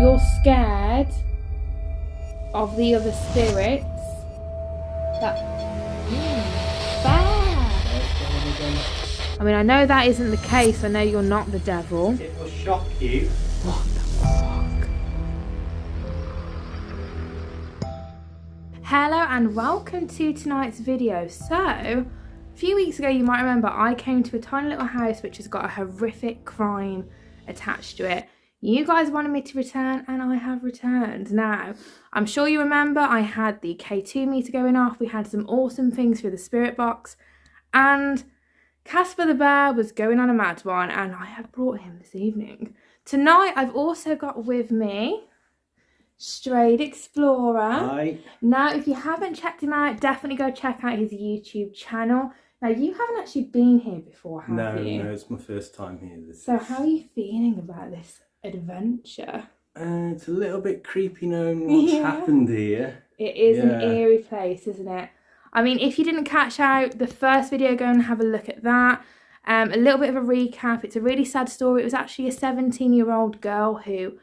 you're scared of the other spirits. That bad. I mean, I know that isn't the case. I know you're not the devil. It will shock you. What the fuck? Hello and welcome to tonight's video. So, a few weeks ago you might remember I came to a tiny little house which has got a horrific crime attached to it. You guys wanted me to return and I have returned. Now, I'm sure you remember I had the K2 meter going off. We had some awesome things through the spirit box and Casper the Bear was going on a mad one and I have brought him this evening. Tonight I've also got with me Strayed Explorer. Hi. Now, if you haven't checked him out, definitely go check out his YouTube channel. Now, you haven't actually been here before, have you? No, it's my first time here. So how are you feeling about this adventure? It's a little bit creepy knowing what's happened here. It is an eerie place, isn't it? I mean, if you didn't catch out the first video, go and have a look at that. A little bit of a recap. It's a really sad story. It was actually a 17-year-old girl who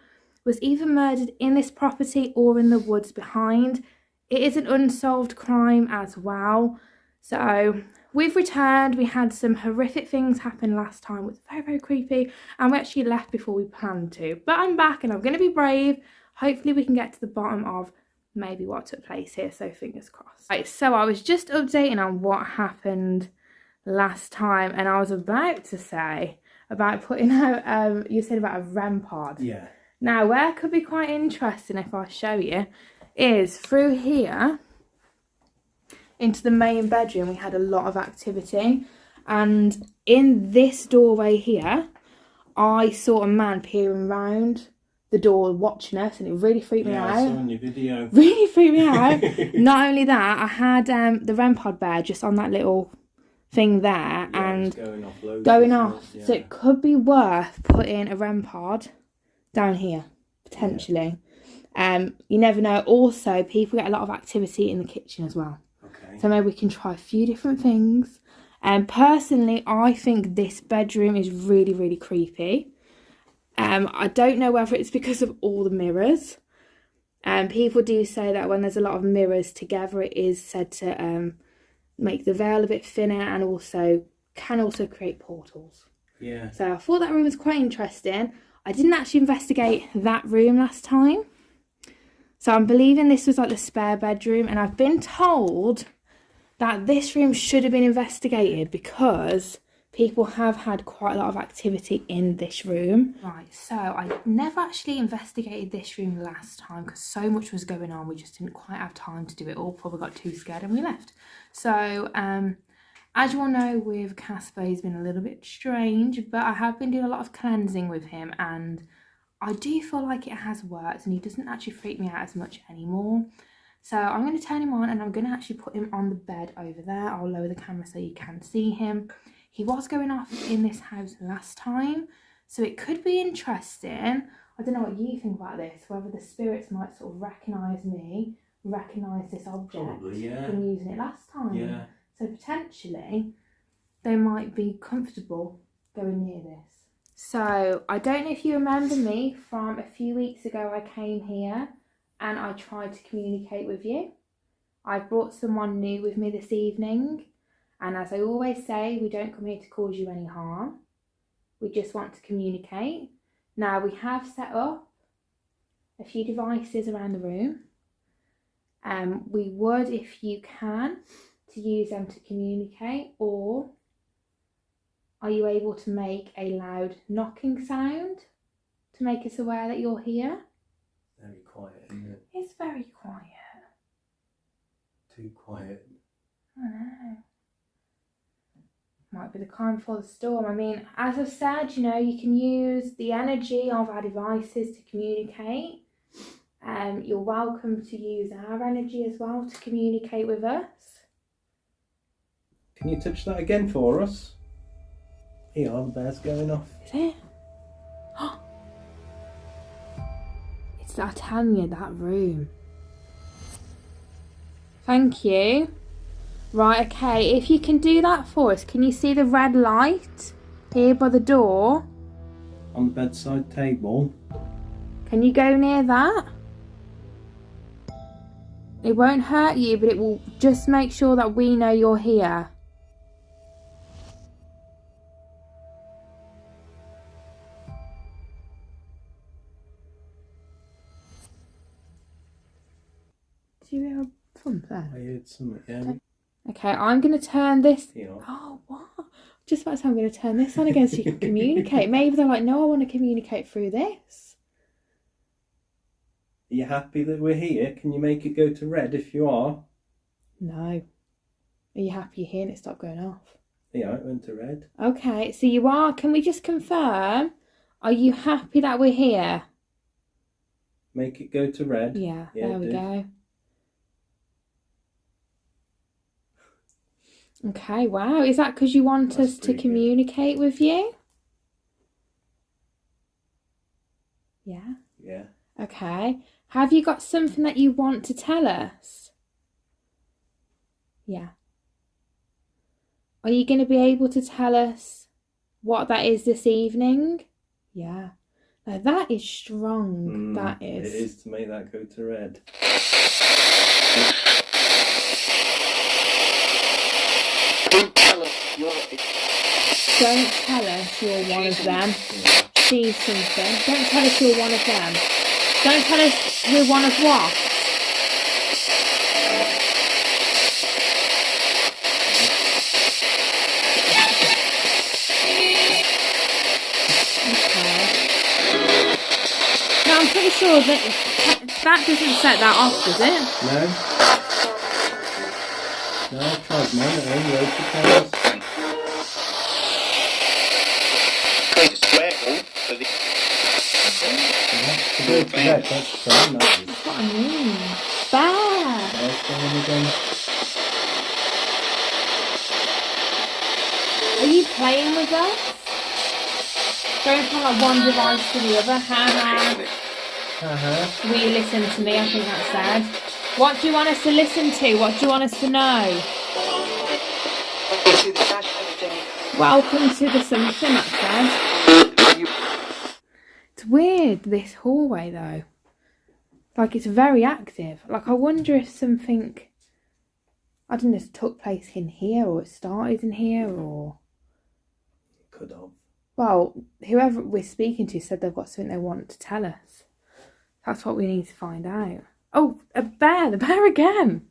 was either murdered in this property or in the woods behind. It is an unsolved crime as well. So we've returned. We had some horrific things happen last time. It was very, very creepy. And we actually left before we planned to. But I'm back and I'm going to be brave. Hopefully we can get to the bottom of maybe what took place here. So fingers crossed. Right, so I was just updating on what happened last time. And I was about to say about putting out, you said about a REM pod. Yeah. Now, where could be quite interesting if I show you is through here into the main bedroom. We had a lot of activity, and in this doorway here I saw a man peering around the door watching us, and it really freaked me out. I saw on your video. Really freaked me out. Not only that, I had the REM pod bear just on that little thing there, and going off. So it could be worth putting a REM pod down here potentially. You never know. Also, people get a lot of activity in the kitchen as well. Okay. So maybe we can try a few different things. Personally, I think this bedroom is really, really creepy. I don't know whether it's because of all the mirrors. People do say that when there's a lot of mirrors together, it is said to make the veil a bit thinner and also can also create portals. Yeah. So I thought that room was quite interesting. I didn't actually investigate that room last time. So I'm believing this was like the spare bedroom, and I've been told that this room should have been investigated because people have had quite a lot of activity in this room. Right, so I never actually investigated this room last time because so much was going on. We just didn't quite have time to do it all. Probably got too scared and we left. So as you all know, with Casper, he's been a little bit strange, but I have been doing a lot of cleansing with him, and I do feel like it has worked, and he doesn't actually freak me out as much anymore. So I'm going to turn him on, and I'm going to actually put him on the bed over there. I'll lower the camera so you can see him. He was going off in this house last time, so it could be interesting. I don't know what you think about this, whether the spirits might sort of recognise me, recognise this object. Probably, yeah. From using it last time. Yeah. So potentially they might be comfortable going near this. So I don't know if you remember me from a few weeks ago. I came here and I tried to communicate with you. I brought someone new with me this evening, and as I always say, we don't come here to cause you any harm. We just want to communicate. Now, we have set up a few devices around the room. We would, if you can, to use them to communicate, or are you able to make a loud knocking sound to make us aware that you're here? Very quiet, isn't it? It's very quiet. Too quiet. I know. Might be the calm before the storm. I mean, as I've said, you know, you can use the energy of our devices to communicate. You're welcome to use our energy as well to communicate with us. Can you touch that again for us? Here, the bear's going off. Is it? It's that, I'm telling you, that room. Thank you. Right, okay, if you can do that for us, can you see the red light here by the door? On the bedside table. Can you go near that? It won't hurt you, but it will just make sure that we know you're here. Do you hear a thump there? I heard something, yeah. Okay, I'm going to turn this... Yeah. Oh, what? Just about to say I'm going to turn this on again so you can communicate. Maybe they're like, no, I want to communicate through this. Are you happy that we're here? Can you make it go to red if you are? No. Are you happy you're here and it stopped going off? Yeah, it went to red. Okay, so you are. Can we just confirm? Are you happy that we're here? Make it go to red. Yeah, there we go. Okay, wow. Is that because you want us to communicate with you? Yeah. Yeah. Okay. Have you got something that you want to tell us? Yeah. Are you going to be able to tell us what that is this evening? Yeah. Now that is strong. That is. It is to make that go to red. Don't tell us you're one of them. See something. Don't tell us you're one of them. Don't tell us we're one of what? Okay. Now I'm pretty sure that doesn't set that off, does it? No. No, I've tried monitoring loads of times. Create a square hole for the... To go to red, that's fine. That's what I mean. Bear! There's going again. Are you playing with us? Going from like one device to the other? Will you listen to me? I think that's sad. What do you want us to listen to? What do you want us to know? Welcome to the something, that says. It's weird, this hallway though. Like it's very active. Like I wonder if something, I don't know, took place in here or it started in here or... Could have. Well, whoever we're speaking to said they've got something they want to tell us. That's what we need to find out. Oh, a bear! The bear again!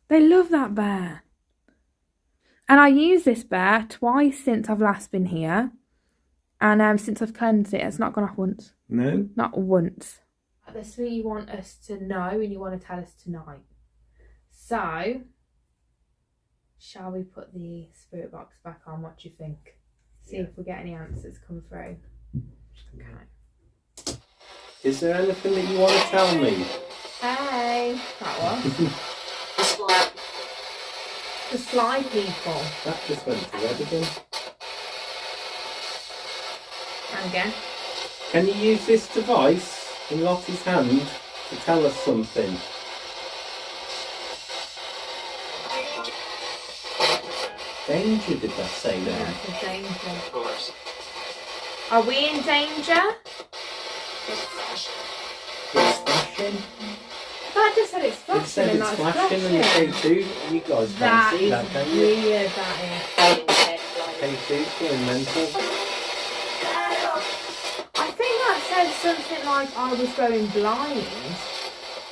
They love that bear. And I used this bear twice since I've last been here. And since I've cleansed it, it's not gone off once. No? Not once. There's something you want us to know and you want to tell us tonight. So, shall we put the spirit box back on? What do you think? See if we get any answers come through. Okay. Is there anything that you want to tell me? Hey, that was. The sly people. That just went to red again. And again. Can you use this device in Lottie's hand to tell us something? Danger, did that say then? Yeah, it's in danger. Are we in danger? It's flashing. That just said it's It flashing. said and it's that's flashing and K2. You guys can't That see is that, can you? weird, that is. K2's going mental. I think that said something like I was going blind.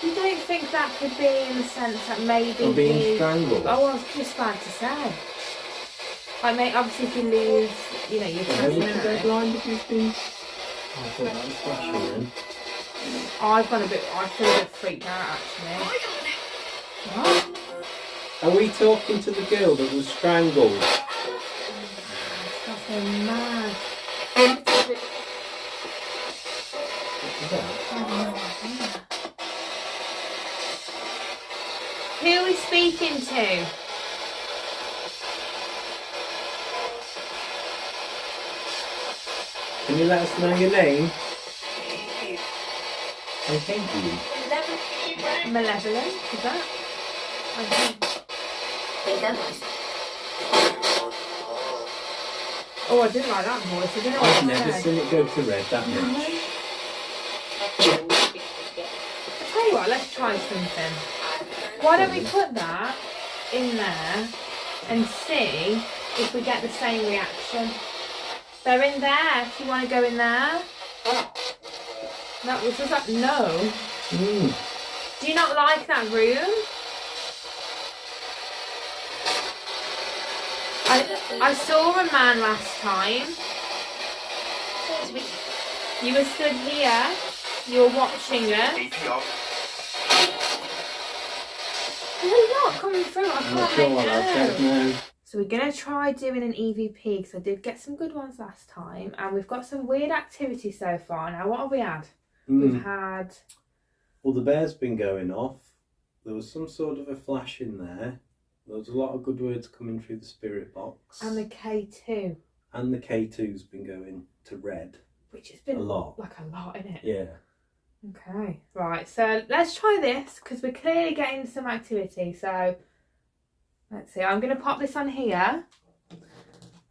You don't think that could be in the sense that maybe Or being strangled? Oh, I was just about to say. Like, mate, obviously if you lose, you know, your Why would you go passion. blind if you've been... Oh, I thought that was flashing then. I feel a bit freaked out actually. What? Are we talking to the girl that was strangled? That's so mad. What was that? Who are we speaking to? Can you let us know your name? I hate you. Malevolent, is that? I think. Oh, I didn't like that voice. I didn't know what I've it never said. seen it go to red that much. try something. Why don't we put that in there and see if we get the same reaction? They're in there if you want to go in there. Was that no? Do you not like that room? I saw a man last time. You were stood here. You were watching us. There's a lot coming through. I can't make out. So we're going to try doing an EVP because I did get some good ones last time. And we've got some weird activity so far. Now, what have we had? We've had... Well, the bear's been going off. There was some sort of a flash in there. There was a lot of good words coming through the spirit box. And the K2. And the K2's been going to red. Which has been a lot. Like a lot, isn't it? Yeah. Okay. Right, so let's try this because we're clearly getting some activity. So let's see. I'm going to pop this on here.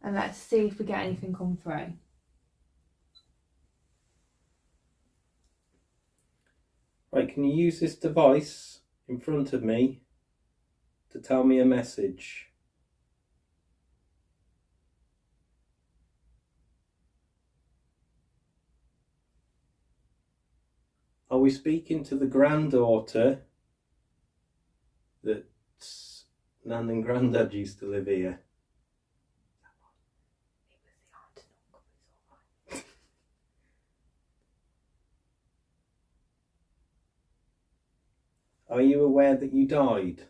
And let's see if we get anything come through. Right, can you use this device in front of me to tell me a message? Are we speaking to the granddaughter that Nan and Grandad used to live here? Are you aware that you died?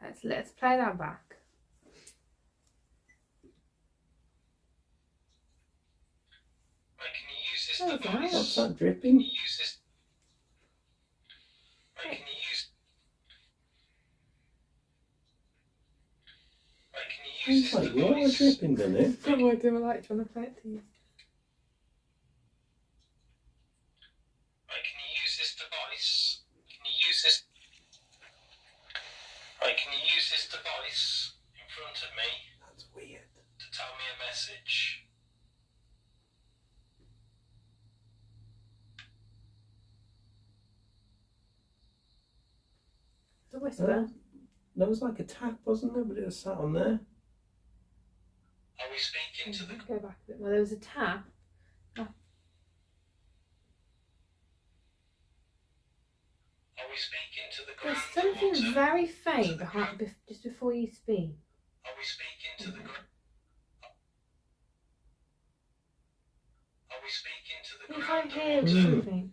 Okay, let's play that back. Right, can you use this device? What's that dripping? Can you use this? Right, can you use? Right, can you use It's this like device? water dripping, doesn't it? Don't worry, do I like trying to play it to you? Right, can you use this device? Can you use this? Right, can you use this device in front of me? That's weird. To tell me a message. It's a whisper. There was like a tap, wasn't there? But it was sat on there. Are we speaking to the? Go back a bit more. There was a tap. Are we speaking to the There's granddaughter? something very faint behind, just before you speak. Are we speaking to the? Are we speaking to the You can't granddaughter? hear something.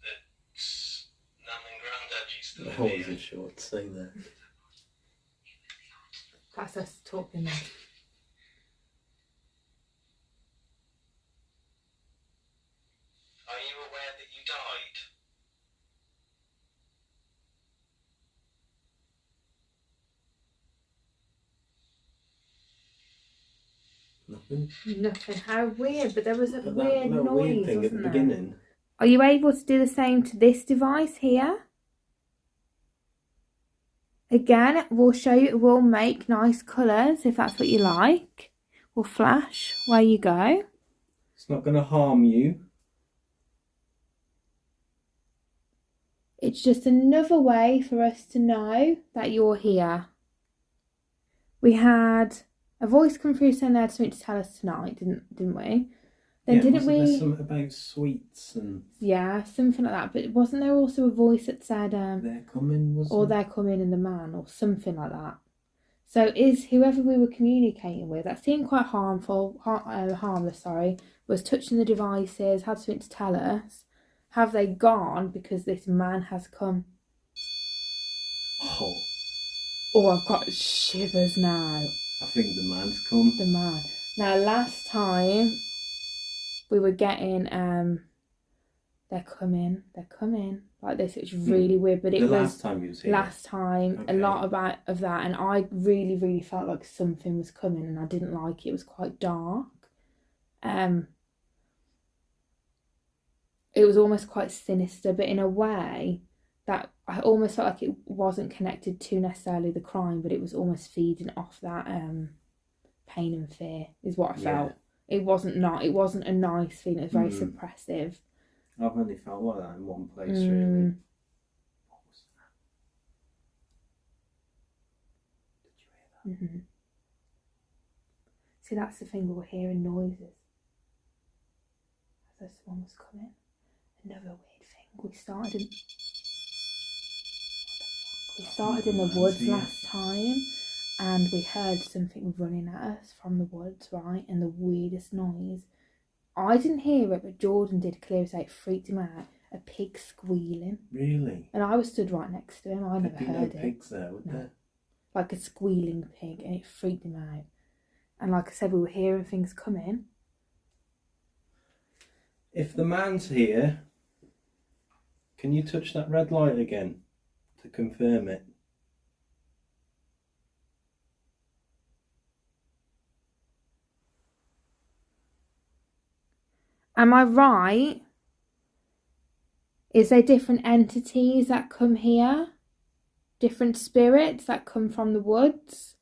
That's Nan and Grandad used to live I here. wasn't sure what to say there. That's us talking then. Are you aware that you died? Nothing. Nothing. How weird, but there was a But weird that noise, weird thing at the wasn't there? beginning. Are you able to do the same to this device here? Again, we'll show you, it will make nice colours if that's what you like. Will flash where you go. It's not going to harm you. It's just another way for us to know that you're here. We had a voice come through saying they had something to tell us tonight, didn't we? Then didn't wasn't there we? something about sweets and Yeah, something like that. But wasn't there also a voice that said, they're coming? Was or there? they're coming in the man, or something like that? So is whoever we were communicating with, that seemed quite harmless, was touching the devices, had something to tell us. Have they gone because this man has come? Oh, Oh, I've got shivers now. I think the man's come. The man. Now, last time we were getting, they're coming, like this. It's really weird, but it The was last time you was here. last time Okay. a lot of that, and I really felt like something was coming, and I didn't like it. It was quite dark. It was almost quite sinister, but in a way, that I almost felt like it wasn't connected to necessarily the crime, but it was almost feeding off that pain and fear is what I felt. It wasn't a nice feeling. It was very suppressive. I've only felt like that in one place, really. What was that? Did you hear that? Mm-hmm. See, that's the thing, we were hearing noises as though someone was coming. Another weird thing, we started in the woods last time, and we heard something running at us from the woods, right? And the weirdest noise. I didn't hear it, but Jordan did clear as day. It freaked him out. A pig squealing. Really? And I was stood right next to him. I never heard no it. pigs there, would there? Like a squealing pig, and it freaked him out. And like I said, we were hearing things coming. If the man's here, can you touch that red light again to confirm it? Am I right? Is there different entities that come here? Different spirits that come from the woods?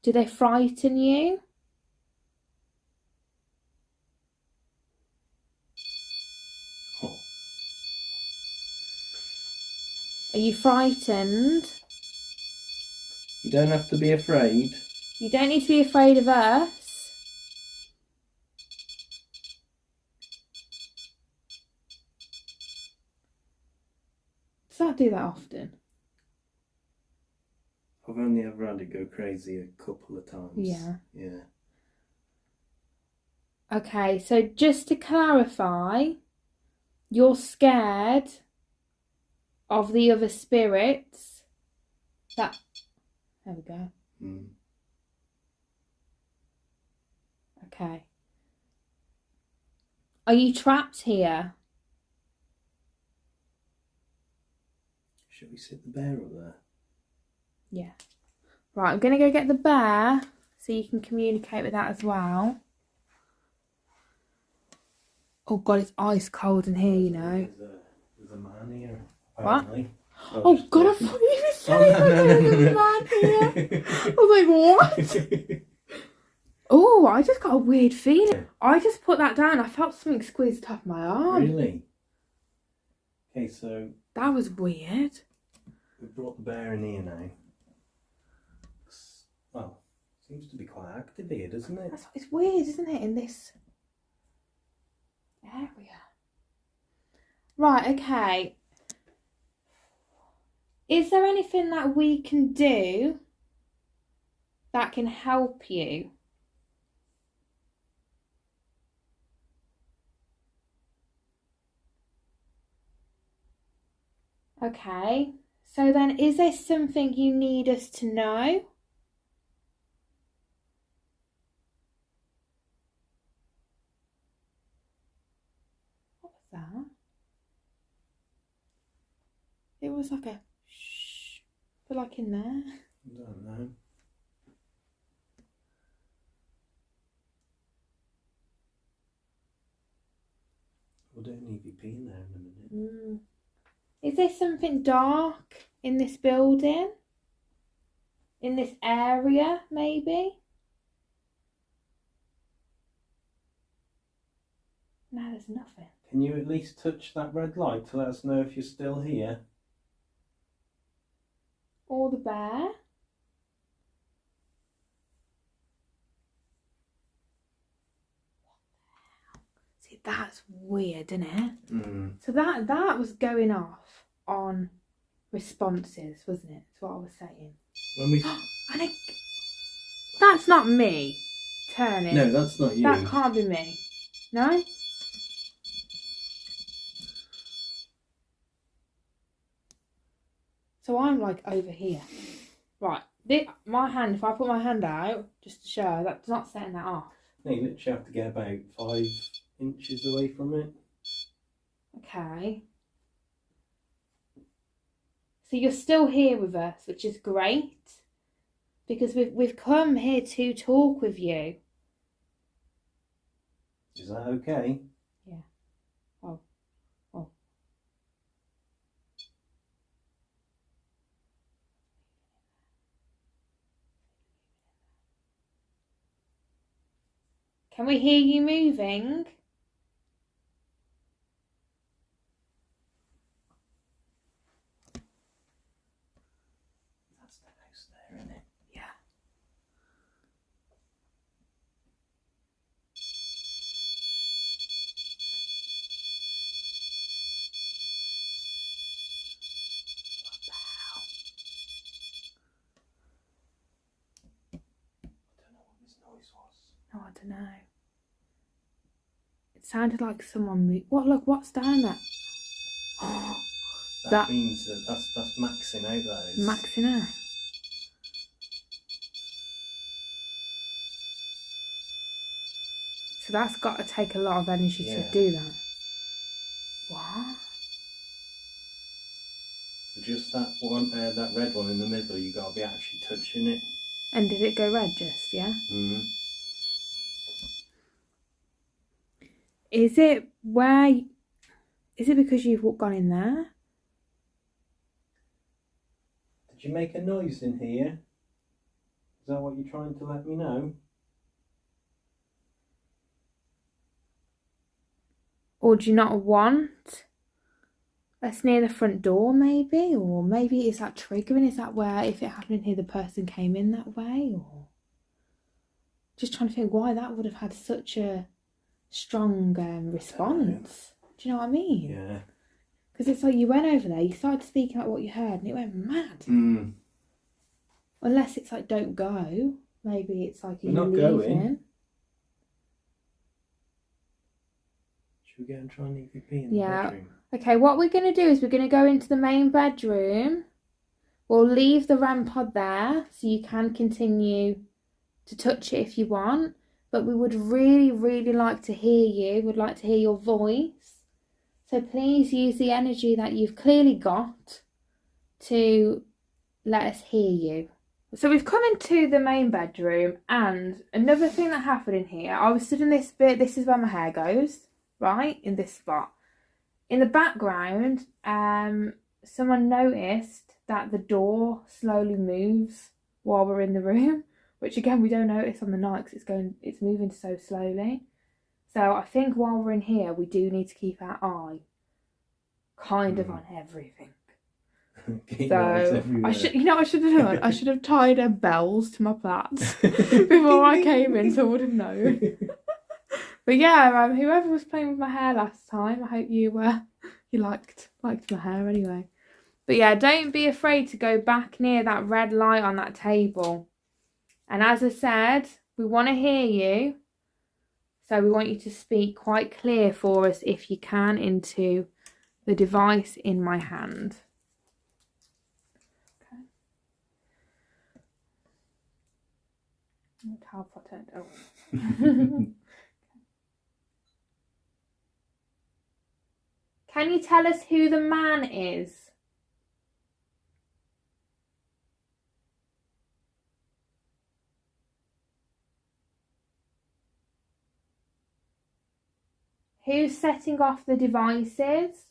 Do they frighten you? Oh. Are you frightened? You don't have to be afraid. You don't need to be afraid of us. Does that do that often? I've only ever had it go crazy a couple of times. Yeah. Yeah. Okay, so just to clarify, you're scared of the other spirits that... There we go. Okay. Are you trapped here? Should we sit the bear up there? Yeah. Right, I'm going to go get the bear so you can communicate with that as well. Oh God, it's ice cold in here, you know. There's a man here, apparently. What? Oh God, I thought you were saying there's a man here. I was like, what? Oh, I just got a weird feeling. I just put that down. I felt something squeeze the top of my arm. Really? Okay, so... That was weird. We've brought the bear in here now. Well, seems to be quite active here, doesn't it? It's weird, isn't it, in this area? Right, okay. Is there anything that we can do that can help you? Okay, so then is there something you need us to know? What was that? It was like a shh, but like in there. I don't know. We'll do an EVP in there in a minute. Is there something dark in this building? In this area, maybe? No, there's nothing. Can you at least touch that red light to let us know if you're still here? Or the bear? See, that's weird, isn't it? So that was going off on responses, wasn't it? That's what I was saying. When we... And that's not me turning. No, that's not you. That can't be me. No? So I'm like over here. Right. My hand, if I put my hand out, just to show, that's not setting that off. No, you literally have to get about 5 inches away from it. Okay. So you're still here with us, which is great. Because we've come here to talk with you. Is that okay? Yeah. Oh. Can we hear you moving? That's the house there, isn't it? Yeah. I don't know what this noise was. No, I don't know. It sounded like someone moved. What? Look, what's down there? That means that that's maxing out, that is. Maxing out. So that's got to take a lot of energy to do that. What? So just that one, that red one in the middle, you got to be actually touching it. And did it go red just, yeah? Mm-hmm. Is it because you've gone in there? Did you make a noise in here? Is that what you're trying to let me know? Or do you not want us near the front door maybe? Or maybe is that triggering? Is that where if it happened here the person came in that way? Or just trying to think why that would have had such a strong response. Do you know what I mean? Yeah. Because it's like you went over there, you started speaking about what you heard and it went mad. Mm. Unless it's like don't go. Maybe it's like are you We're not leaving? going. Should we go and try and EVP in the bedroom? Okay, what we're going to do is we're going to go into the main bedroom. We'll leave the REM pod there so you can continue to touch it if you want. But we would really, really like to hear you. We'd like to hear your voice. So please use the energy that you've clearly got to let us hear you. So we've come into the main bedroom, and another thing that happened in here, I was stood in this bit, this is where my hair goes, right, in this spot. In the background, someone noticed that the door slowly moves while we're in the room, which again we don't notice on the night because it's moving so slowly. So I think while we're in here, we do need to keep our eye kind of on everything. So I should have done. I should have tied bells to my plats before I came in, so I would have known. But yeah, whoever was playing with my hair last time, I hope you liked my hair anyway. But yeah, don't be afraid to go back near that red light on that table. And as I said, we want to hear you. So we want you to speak quite clear for us if you can into the device in my hand. Okay. How potent. Oh. Can you tell us who the man is? Who's setting off the devices?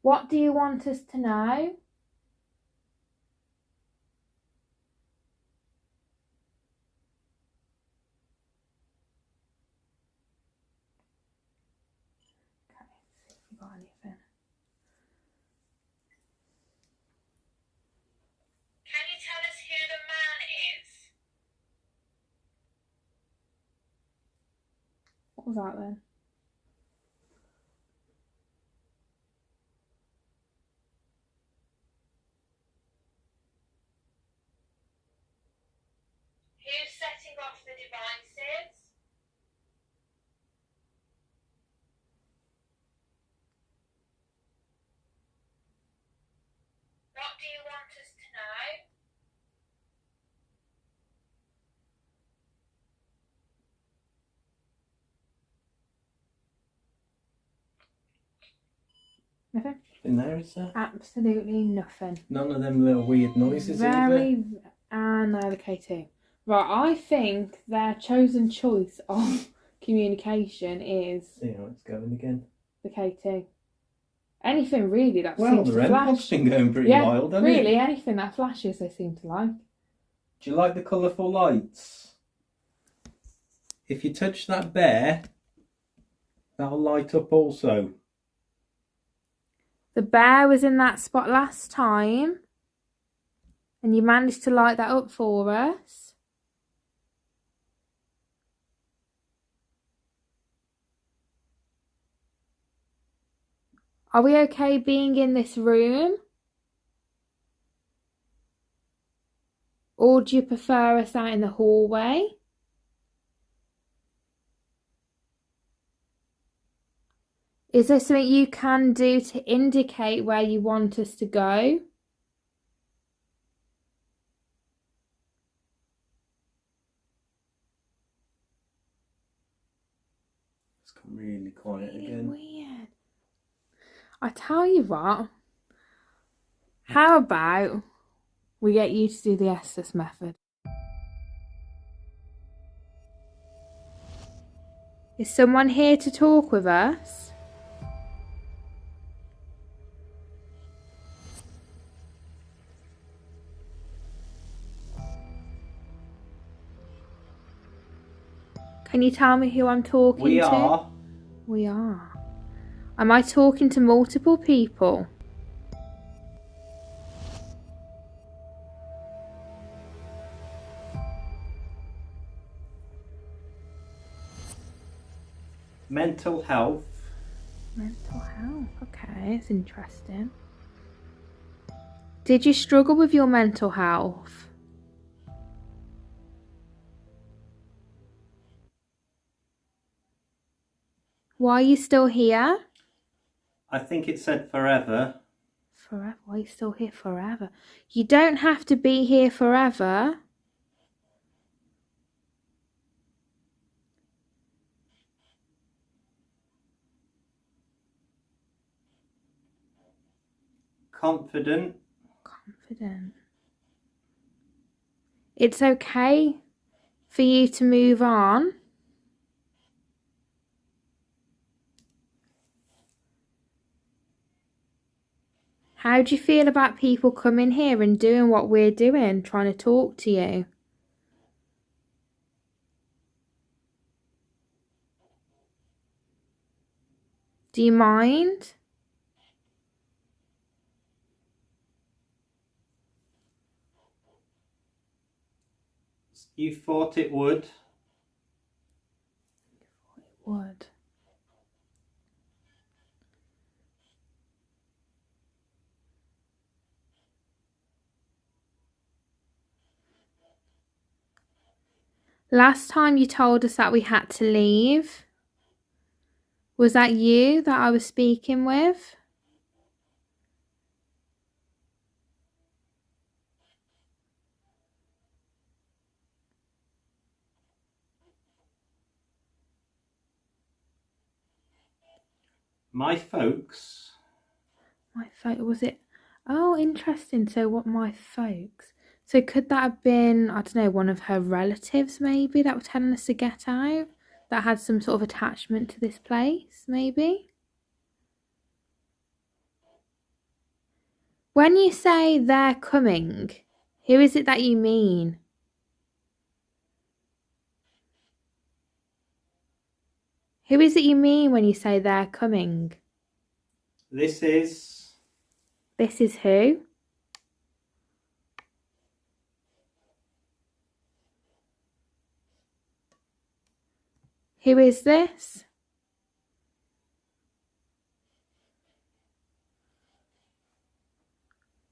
What do you want us to know? Okay, see if we got anything. Can you tell us who the man is? What was that then? Who's setting off the devices? What do you want us to know? Nothing? In there, is there? Absolutely nothing. None of them little weird noises either? And no, the K2. Right, I think their chosen choice of communication is See how it's going again. the K2. Anything really that Well, seems the to REM pod's flash. been going pretty Yeah, wild, hasn't really, it? anything that flashes they seem to like. Do you like the colourful lights? If you touch that bear, that'll light up also. The bear was in that spot last time, and you managed to light that up for us. Are we okay being in this room? Or do you prefer us out in the hallway? Is there something you can do to indicate where you want us to go? It's gone really quiet Really again. weird. I tell you what, how about we get you to do the Estus method? Is someone here to talk with us? Can you tell me who I'm talking We to? are. We are. Am I talking to multiple people? Mental health. Mental health. Okay, it's interesting. Did you struggle with your mental health? Why are you still here? I think it said forever. Forever? Why are you still here forever? You don't have to be here forever. Confident. Confident. It's okay for you to move on. How do you feel about people coming here and doing what we're doing, trying to talk to you? Do you mind? You thought it would. It would. Last time you told us that we had to leave. Was that you that I was speaking with? My folks. My folks, was it? Oh, interesting. So what, my folks? So could that have been, I don't know, one of her relatives maybe that were telling us to get out? That had some sort of attachment to this place, maybe? When you say they're coming, who is it that you mean? Who is it you mean when you say they're coming? This is. This is who? Who is this?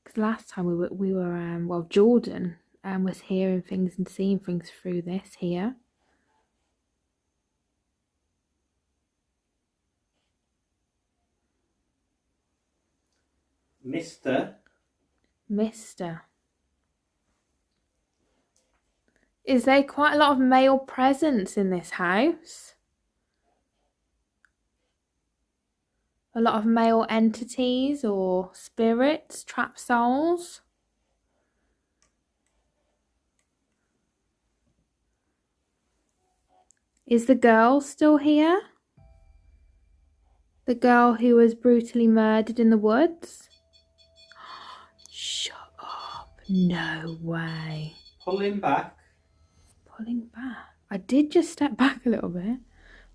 Because last time we were well, Jordan was hearing things and seeing things through this here. Mr. Mister. Is there quite a lot of male presence in this house? A lot of male entities or spirits, trapped souls? Is the girl still here? The girl who was brutally murdered in the woods? Shut up. No way. Pulling back. Pulling back. I did just step back a little bit.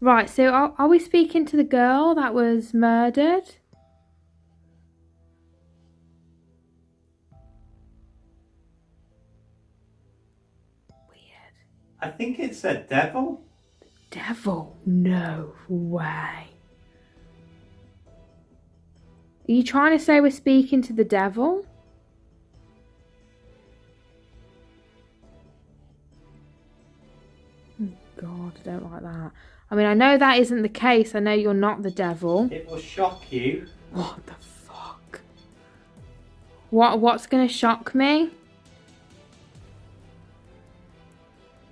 Right, so are we speaking to the girl that was murdered? Weird. I think it said devil. Devil? No way. Are you trying to say we're speaking to the devil? Oh God, I don't like that. I mean, I know that isn't the case. I know you're not the devil. It will shock you. What the fuck? What's gonna shock me?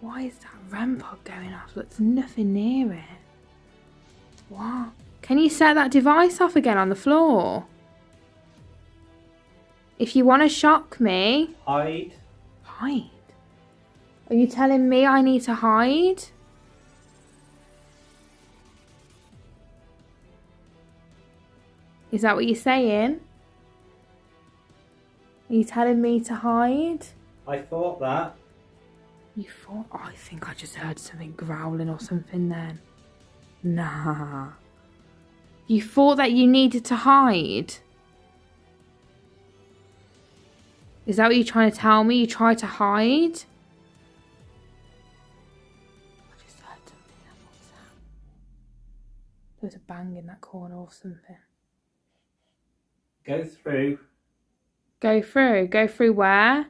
Why is that REM pod going off? There's nothing near it. What? Can you set that device off again on the floor? If you want to shock me... Hide. Hide? Are you telling me I need to hide? Is that what you're saying? Are you telling me to hide? I thought that. You thought? Oh, I think I just heard something growling or something then. Nah. You thought that you needed to hide? Is that what you're trying to tell me? You tried to hide? I just heard something. What was that? There was a bang in that corner or something. Go through. Go through? Go through where?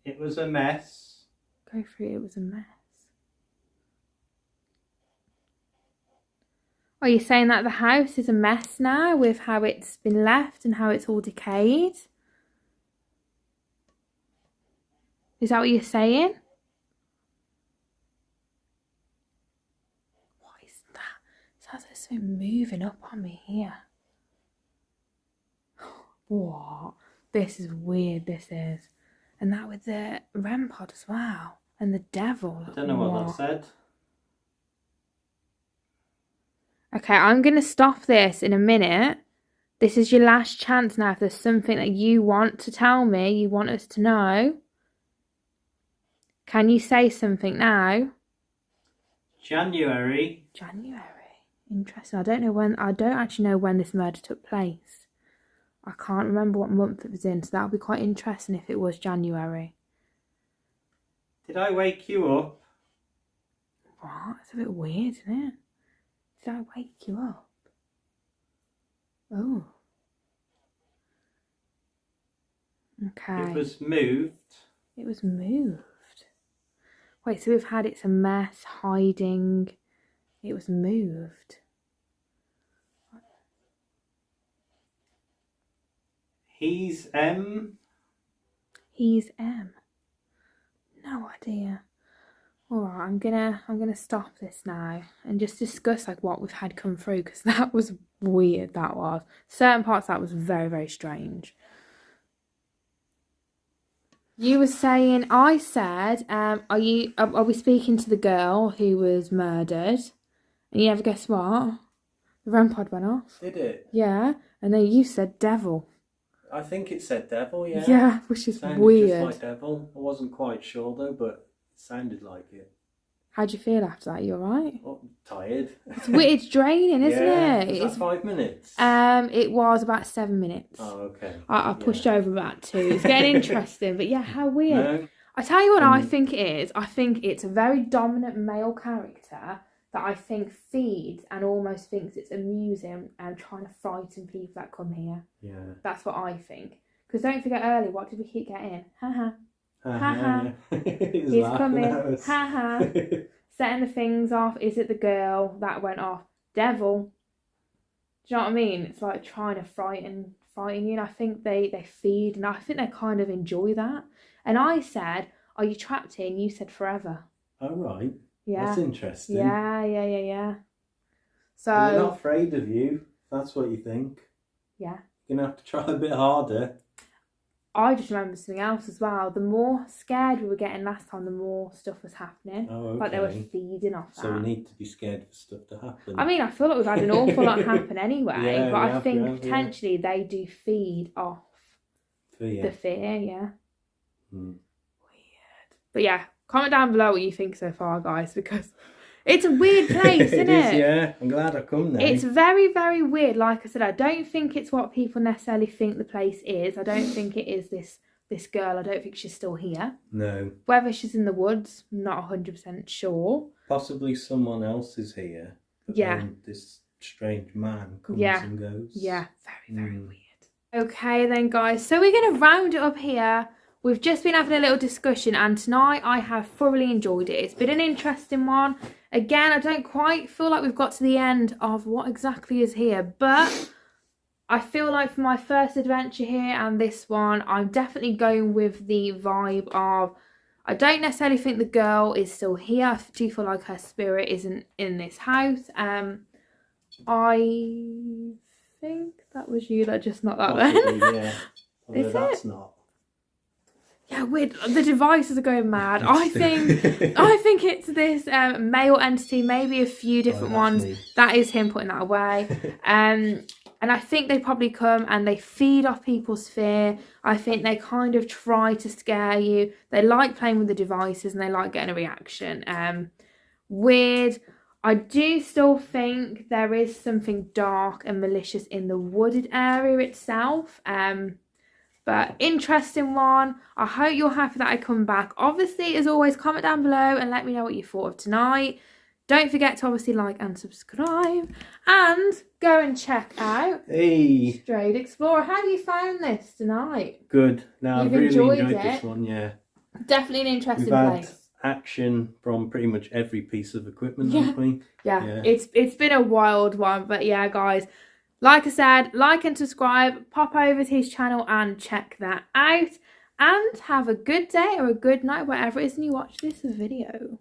It was a mess. Go through, it was a mess. Are you saying that the house is a mess now with how it's been left and how it's all decayed? Is that what you're saying? What is that? It sounds like something moving up on me here. What? This is weird, this is. And that with the REM pod as well. And the devil. I don't know what that said. Okay, I'm going to stop this in a minute. This is your last chance now. If there's something that you want to tell me, you want us to know, can you say something now? January. January. Interesting. I don't actually know when this murder took place. I can't remember what month it was in, so that would be quite interesting if it was January. Did I wake you up? What? It's a bit weird, isn't it? Did I wake you up? Oh. Okay. It was moved. It was moved. Wait, so we've had it's a mess, hiding. It was moved. He's M. He's M. No idea. Alright, I'm gonna stop this now and just discuss like what we've had come through, because that was weird. That was certain parts that was very, very strange. You were saying, I said, are we speaking to the girl who was murdered? And you ever guess what? The REM pod went off. Did it? Yeah, and then you said devil. I think it said devil, yeah. Yeah, which is Sounded weird. just like devil. I wasn't quite sure though, but it sounded like it. How'd you feel after that? You alright? Oh, tired. It's draining, isn't Yeah. it? Was that 5 minutes? It was about 7 minutes. Oh, okay. I pushed over about 2. It's getting interesting, but yeah, how weird. No. I tell you what I think it is. I think it's a very dominant male character that I think feeds and almost thinks it's amusing and trying to frighten people that come here. Yeah. That's what I think. Because don't forget earlier, what did we keep getting? Ha ha. He's coming. Ha ha. Setting the things off. Is it the girl that went off? Devil. Do you know what I mean? It's like trying to frighten you. And I think they feed, and I think they kind of enjoy that. And I said, "Are you trapped in?" You said forever. Oh right. Yeah. That's interesting. Yeah. So Well, they're not afraid of you. If that's what you think. Yeah. You're gonna have to try a bit harder. I just remember something else as well. The more scared we were getting last time, the more stuff was happening. Oh, okay. Like they were feeding off that. So we need to be scared for stuff to happen. I mean, I feel like we've had an awful lot happen anyway, Yeah, but we I have, think we have, potentially they do feed off Fear. the fear, yeah. Hmm. Weird. But yeah, comment down below what you think so far, guys, because it's a weird place, isn't it? Yeah, I'm glad I come now. It's very, very weird. Like I said, I don't think it's what people necessarily think the place is. I don't think it is this girl. I don't think she's still here. No. Whether she's in the woods, not 100% sure. Possibly someone else is here. But Yeah. then this strange man comes Yeah. and goes. Yeah, very, very weird. Okay then, guys. So we're going to round it up here. We've just been having a little discussion, and tonight I have thoroughly enjoyed it. It's been an interesting one. Again, I don't quite feel like we've got to the end of what exactly is here, but I feel like for my first adventure here and this one, I'm definitely going with the vibe of, I don't necessarily think the girl is still here. I do feel like her spirit isn't in this house. I think that was you that just knocked that Possibly, then. yeah. Although Is that's it? not. Yeah, weird. The devices are going mad. I think it's this male entity, maybe a few different ones. Me. That is him putting that away. And I think they probably come and they feed off people's fear. I think they kind of try to scare you. They like playing with the devices and they like getting a reaction. Weird. I do still think there is something dark and malicious in the wooded area itself. But interesting one. I hope you're happy that I come back. Obviously, as always, comment down below and let me know what you thought of tonight. Don't forget to obviously like and subscribe. And go and check out Strayed Explorer. How have you found this tonight? Good. Now, You've I've really enjoyed enjoyed it? this one, yeah. Definitely an interesting We've had place. action from pretty much every piece of equipment, Yeah. haven't we? Yeah, it's been a wild one. But yeah, guys, like I said, like and subscribe. Pop over to his channel and check that out. And have a good day or a good night, wherever it is you watch this video.